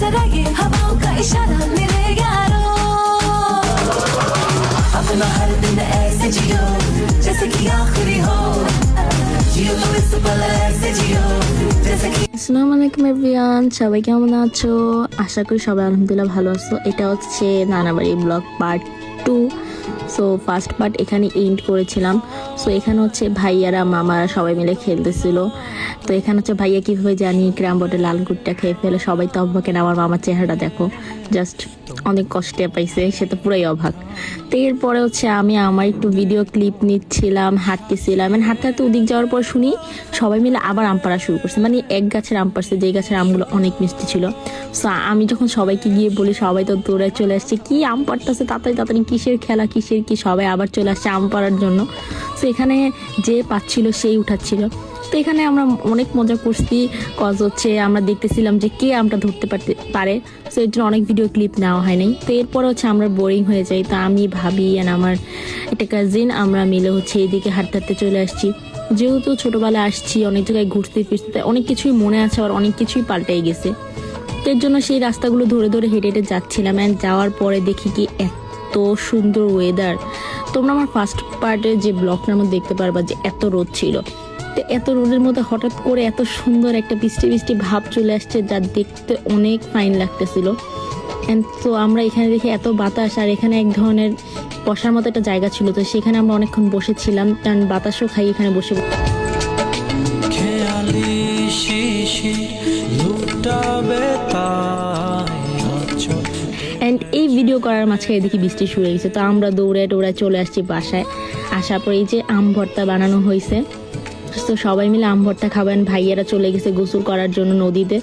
जरा ये हवाओं का इशारा मेरे यारो अपना हर दिन ऐसे जियो जैसे कि आखिरी हो जियो तो इस पल ऐसे जियो जैसे कि আসসালামু আলাইকুম এভরিওয়ান, সবাই কেমন আছো? আশা করি সবাই আলহামদুলিল্লাহ ভালো আছো। এটা হচ্ছে নানাবাড়ি blog part 2। So first part এখানে এন্ড করেছিলাম। সো এখানে হচ্ছে ভাইয়ারা মামারা সবাই মিলে খেলতেছিল। তো এখানে হচ্ছে ভাইয়া কীভাবে জানি ক্রাম বোর্ডে লাল গুড়টা খেয়ে ফেলে, সবাই তো অবাক। আমার মামার চেহারাটা দেখো, জাস্ট অনেক কষ্টে পাইছে, সে তো পুরাই অবাক। তো এরপরে হচ্ছে আমি আমার একটু ভিডিও ক্লিপ নিচ্ছিলাম, হাঁটতেছিলাম। হাঁটতে হাঁটতে ওদিক যাওয়ার পর শুনি সবাই মিলে আবার আম পাড়া শুরু করছে। মানে এক গাছের আম পাড়ছে, যে গাছের আমগুলো অনেক মিষ্টি ছিল। সো আমি যখন সবাইকে গিয়ে বলি, সবাই তো দৌড়ায় চলে আসছে, কি আম পাড়তেছে তাড়াতাড়ি তাড়াতাড়ি, কিসের খেলা কিসের কি, সবাই আবার চলে আসছে আম পাড়ার জন্য। সো এখানে যে পাচ্ছিল সেই উঠাচ্ছিল। তো এখানে আমরা অনেক মজা করছি, কজ হচ্ছে আমরা দেখতেছিলাম যে কে আমটা ধরতে পারে। সো এর জন্য অনেক ভিডিও ক্লিপ নেওয়া হয় নাই। তো এরপরে হচ্ছে আমরা বোরিং হয়ে যাই। তো আমি ভাবি আমার একটা কাজিন আমরা মিলে হচ্ছে এইদিকে হাঁটতে হাঁটতে চলে আসছি। যেহেতু ছোটোবেলায় আসছি, অনেক জায়গায় ঘুরতে ফিরতে, অনেক কিছুই মনে আছে, আর অনেক কিছুই পাল্টাই গেছে। তো এর জন্য সেই রাস্তাগুলো ধরে ধরে হেঁটে হেঁটে যাচ্ছিলাম। অ্যান্ড যাওয়ার পরে দেখি কি এত সুন্দর ওয়েদার। তোমরা আমার ফার্স্ট পার্টের যে ব্লগটার মধ্যে দেখতে পারবা যে এত রোদ ছিল। তো এত রোদের মধ্যে হঠাৎ করে এত সুন্দর একটা বৃষ্টি বৃষ্টি ভাব চলে আসছে, যা দেখতে অনেক ফাইন লাগতেছিল। অ্যান্ড তো আমরা এখানে দেখি এত বাতাস, আর এখানে এক ধরনের বসার মতো একটা জায়গা ছিল। তো সেখানে আমরা অনেকক্ষণ বসেছিলাম, কারণ বাতাসও খাই এখানে বসে। অ্যান্ড এই ভিডিও করার মাঝখানে দেখি বৃষ্টি শুরু হয়ে গেছে। তো আমরা দৌড়ে দৌড়ায় চলে আসছি বাসায়। আসার পরে এই যে আম ভর্তা বানানো হয়েছে। তো সবাই মিলে আম ভর্তা খাবেন। ভাইয়েরা চলে গেছে গোসল করার জন্য নদীতে।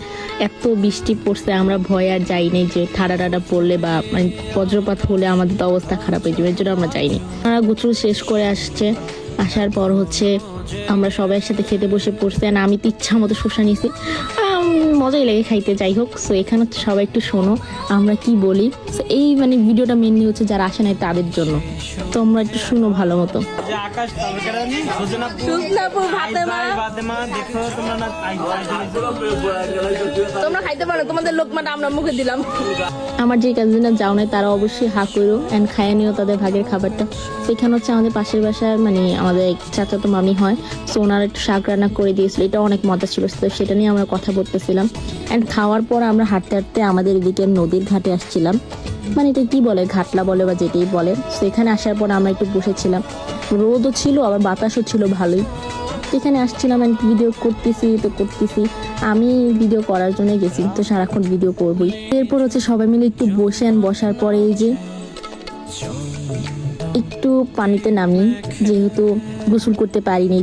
এত বৃষ্টি পড়ছে, আমরা ভয় আর যাইনি যে ঠাডা টাডা পড়লে বা মানে বজ্রপাত হলে আমাদের তো অবস্থা খারাপ হয়ে যাবে, এর জন্য আমরা যাইনি। আমরা গোসল শেষ করে আসার পর হচ্ছে আমরা সবাই সাথে খেতে বসে পড়ছি। আর আমি তো ইচ্ছা মতো শসা নিয়েছি, মজাই লাগে খাইতে। যাই হোক, সো এখানে হচ্ছে সবাই একটু শোনো আমরা কি বলি। সো এই মানে ভিডিওটা মেনলি হচ্ছে যারা আসে নাই তাদের জন্য, তোমরা একটু শুনো ভালো মতো। তোমরা খাইতে পারো, তোমাদের লোকমাটা আমরা মুখে দিলাম। আমার যে কাজিনরা যাও নাই তারা অবশ্যই হা করো অ্যান্ড খাইয়ে নিও তাদের ভাগের খাবারটা। সেখানে হচ্ছে আমাদের পাশের বাসায় মানে আমাদের চাচাতো মামি হয়, সো ওনারা একটু শাক রান্না করে দিয়েছিল, এটা অনেক মজা ছিল। তো সেটা নিয়ে আমরা কথা বলতেছিলাম। অ্যান্ড খাওয়ার পর আমরা হাঁটতে হাঁটতে আমাদের এদিকে নদীর ঘাটে আসছিলাম। মানে এটা কি বলে, ঘাটলা বলে বা যেটাই বলে। তো এখানে আসার পর আমরা একটু বসেছিলাম, রোদও ছিল আবার বাতাসও ছিল ভালোই। এখানে আসছিলাম অ্যান্ড ভিডিও করতেছি। আমি ভিডিও করার জন্য গেছি, তো সারাক্ষণ ভিডিও করবই। এরপর হচ্ছে সবাই মিলে একটু বসার পরে এই যে একটু পানিতে নামি, যেহেতু গোসল করতে পারিনি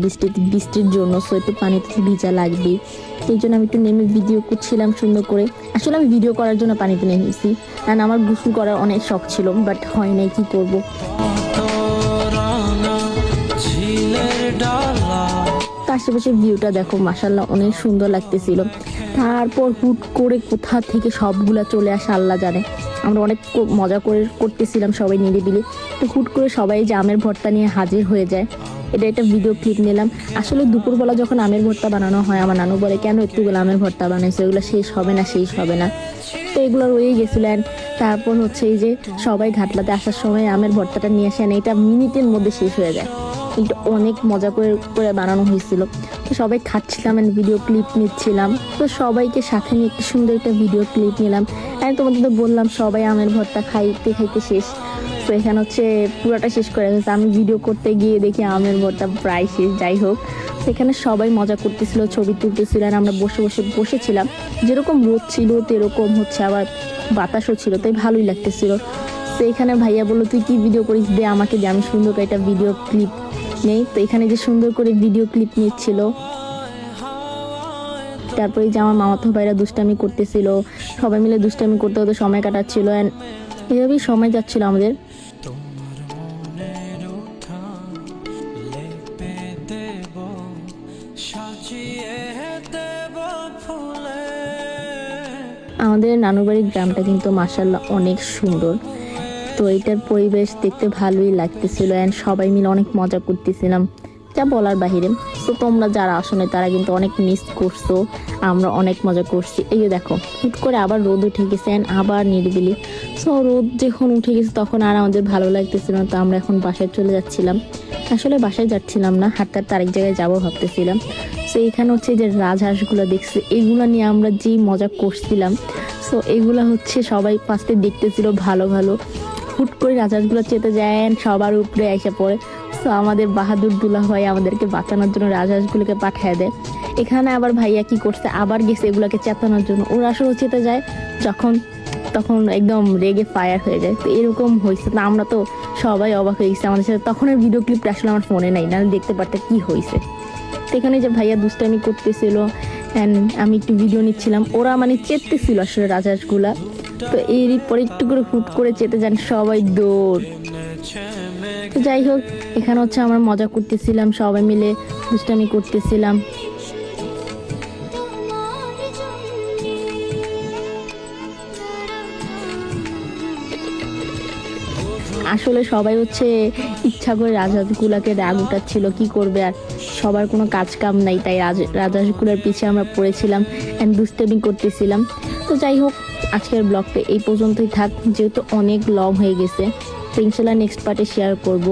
বৃষ্টির জন্য, সো একটু পানিতে ভিজা লাগবে। এই জন্য আমি একটু নেমে ভিডিও করছিলাম সুন্দর করে। আসলে আমি ভিডিও করার জন্য পানিতে নেমেছি, কারণ আমার গোসল করার অনেক শখ ছিল, বাট হয় নাই, কি করবো। আশেপাশে ভিউটা দেখো, মাশাআল্লাহ অনেক সুন্দর লাগতেছিল। তারপর হুট করে কোথা থেকে সবগুলা চলে আসে আল্লাহ জানে। আমরা অনেক মজা করতেছিলাম সবাই নিরিবিলি। তো হুট করে সবাই যে আমের ভর্তা নিয়ে হাজির হয়ে যায়, এটা একটা ভিডিও ক্লিপ নিলাম। আসলে দুপুরবেলা যখন আমের ভর্তা বানানো হয়, আমার নানু বলে কেন একটুগুলো আমের ভর্তা বানাইছে, এগুলো শেষ হবে না। তো এগুলো রয়েই গেছিলেন। তারপর হচ্ছে এই যে সবাই ঘাটলাতে আসার সময় আমের ভর্তাটা নিয়ে আসেন, এটা মিনিটের মধ্যে শেষ হয়ে যায়। এটা অনেক মজা করে বানানো হয়েছিল। তো সবাই খাচ্ছিলাম এন্ড ভিডিও ক্লিপ নিচ্ছিলাম। তো সবাইকে সাথে নিয়ে একটু সুন্দর একটা ভিডিও ক্লিপ নিলাম। আর তোমাদের তো বললাম সবাই আমের ভর্তা খাইতে শেষ। তো এখানে হচ্ছে পুরোটা শেষ করে গেছে। আমি ভিডিও করতে গিয়ে দেখি আমের ভর্তা প্রায় শেষ। যাই হোক, সেখানে সবাই মজা করতেছিল, ছবি তুলতেছিল। আর আমরা বসেছিলাম। যেরকম রোদ ছিল তেরকম হচ্ছে আবার বাতাসও ছিল, তাই ভালোই লাগতেছিল। তো এখানে ভাইয়া বললো তুই কি ভিডিও করিস, দে আমাকে, আমি সুন্দর করে একটা ভিডিও ক্লিপ নেই। তো এখানে যে সুন্দর করে ভিডিও ক্লিপ নিচ্ছিল। তারপরে যে আমার মামাতো ভাইরা দুষ্টামি করতেছিল, সবাই মিলে দুষ্টামি করতে হতে সময় কাটাচ্ছিল। অ্যান্ড এভাবেই সময় যাচ্ছিল আমাদের। আমাদের নানুবাড়ির গ্রামটা কিন্তু মাশাআল্লাহ অনেক সুন্দর। তো এটার পরিবেশ দেখতে ভালোই লাগতেছিল, অ্যান্ড সবাই মিলে অনেক মজা করতেছিলাম। যা বলার বাহিরে। তো তোমরা যারা আসলে তারা কিন্তু অনেক মিস করছো, আমরা অনেক মজা করছি। এই যে দেখো হুট করে আবার রোদ উঠে গেছে and আবার নিরিবিলি। সো রোদ যখন উঠে গেছে তখন আর আমাদের ভালো লাগতেছিল না, তো আমরা এখন বাসায় চলে যাচ্ছিলাম। আসলে বাসায় যাচ্ছিলাম না, হাঁটতে হাঁটতে আরেক জায়গায় যাবো ভাবতেছিলাম। সো এখানে হচ্ছে যে রাজহাঁসগুলো দেখছি, এগুলো নিয়ে আমরা যে মজা করছিলাম। সো এগুলো হচ্ছে সবাই ফার্স্টে দেখতেছিল ভালো ভালো, হুট করে রাজহাঁসগুলো চেতে যায় and সবার উপরে এসে পড়ে। তো আমাদের বাহাদুর দুলা ভাই আমাদেরকে বাঁচানোর জন্য রাজহাঁসগুলোকে পাঠিয়ে দেয়। এখানে আবার ভাইয়া কি করছে, আবার গেছে এগুলোকে চেতানোর জন্য। ওরা আসলে চেতে যায় তখন একদম রেগে ফায়ার হয়ে যায়। তো এরকম হয়েছে, তো আমরা তো সবাই অবাক হয়ে গেছি আমাদের সাথে। তখন আর ভিডিও ক্লিপটা আসলে আমার ফোনে নাই, নাহলে দেখতে পারতে কি হয়েছে। তো এখানে যে ভাইয়া দুষ্টামি করতেছিল অ্যান্ড আমি একটু ভিডিও নিচ্ছিলাম, ওরা মানে চেতেছিল আসলে রাজহাঁসগুলা। তো এরই পরে একটু করে হুট করে চেতে যান, সবাই দৌড়। তো যাই হোক, এখানে হচ্ছে আমরা মজা করতেছিলাম, সবাই মিলে দুষ্টামি করতেছিলাম। আসলে সবাই হচ্ছে ইচ্ছা করে রাজহাঁসগুলাকে রাগ উঠাচ্ছিল, কি করবে আর, সবার কোনো কাজ কাম নাই, তাই রাজহাঁসগুলার পিছিয়ে আমরা পড়েছিলাম অ্যান্ড দুষ্টামি করতেছিলাম। তো যাই হোক, আজকের ব্লগটা এই পর্যন্তই থাক, যেহেতু অনেক লং হয়ে গেছে। তো ইনশাল্লাহ নেক্সট পার্টে শেয়ার করব।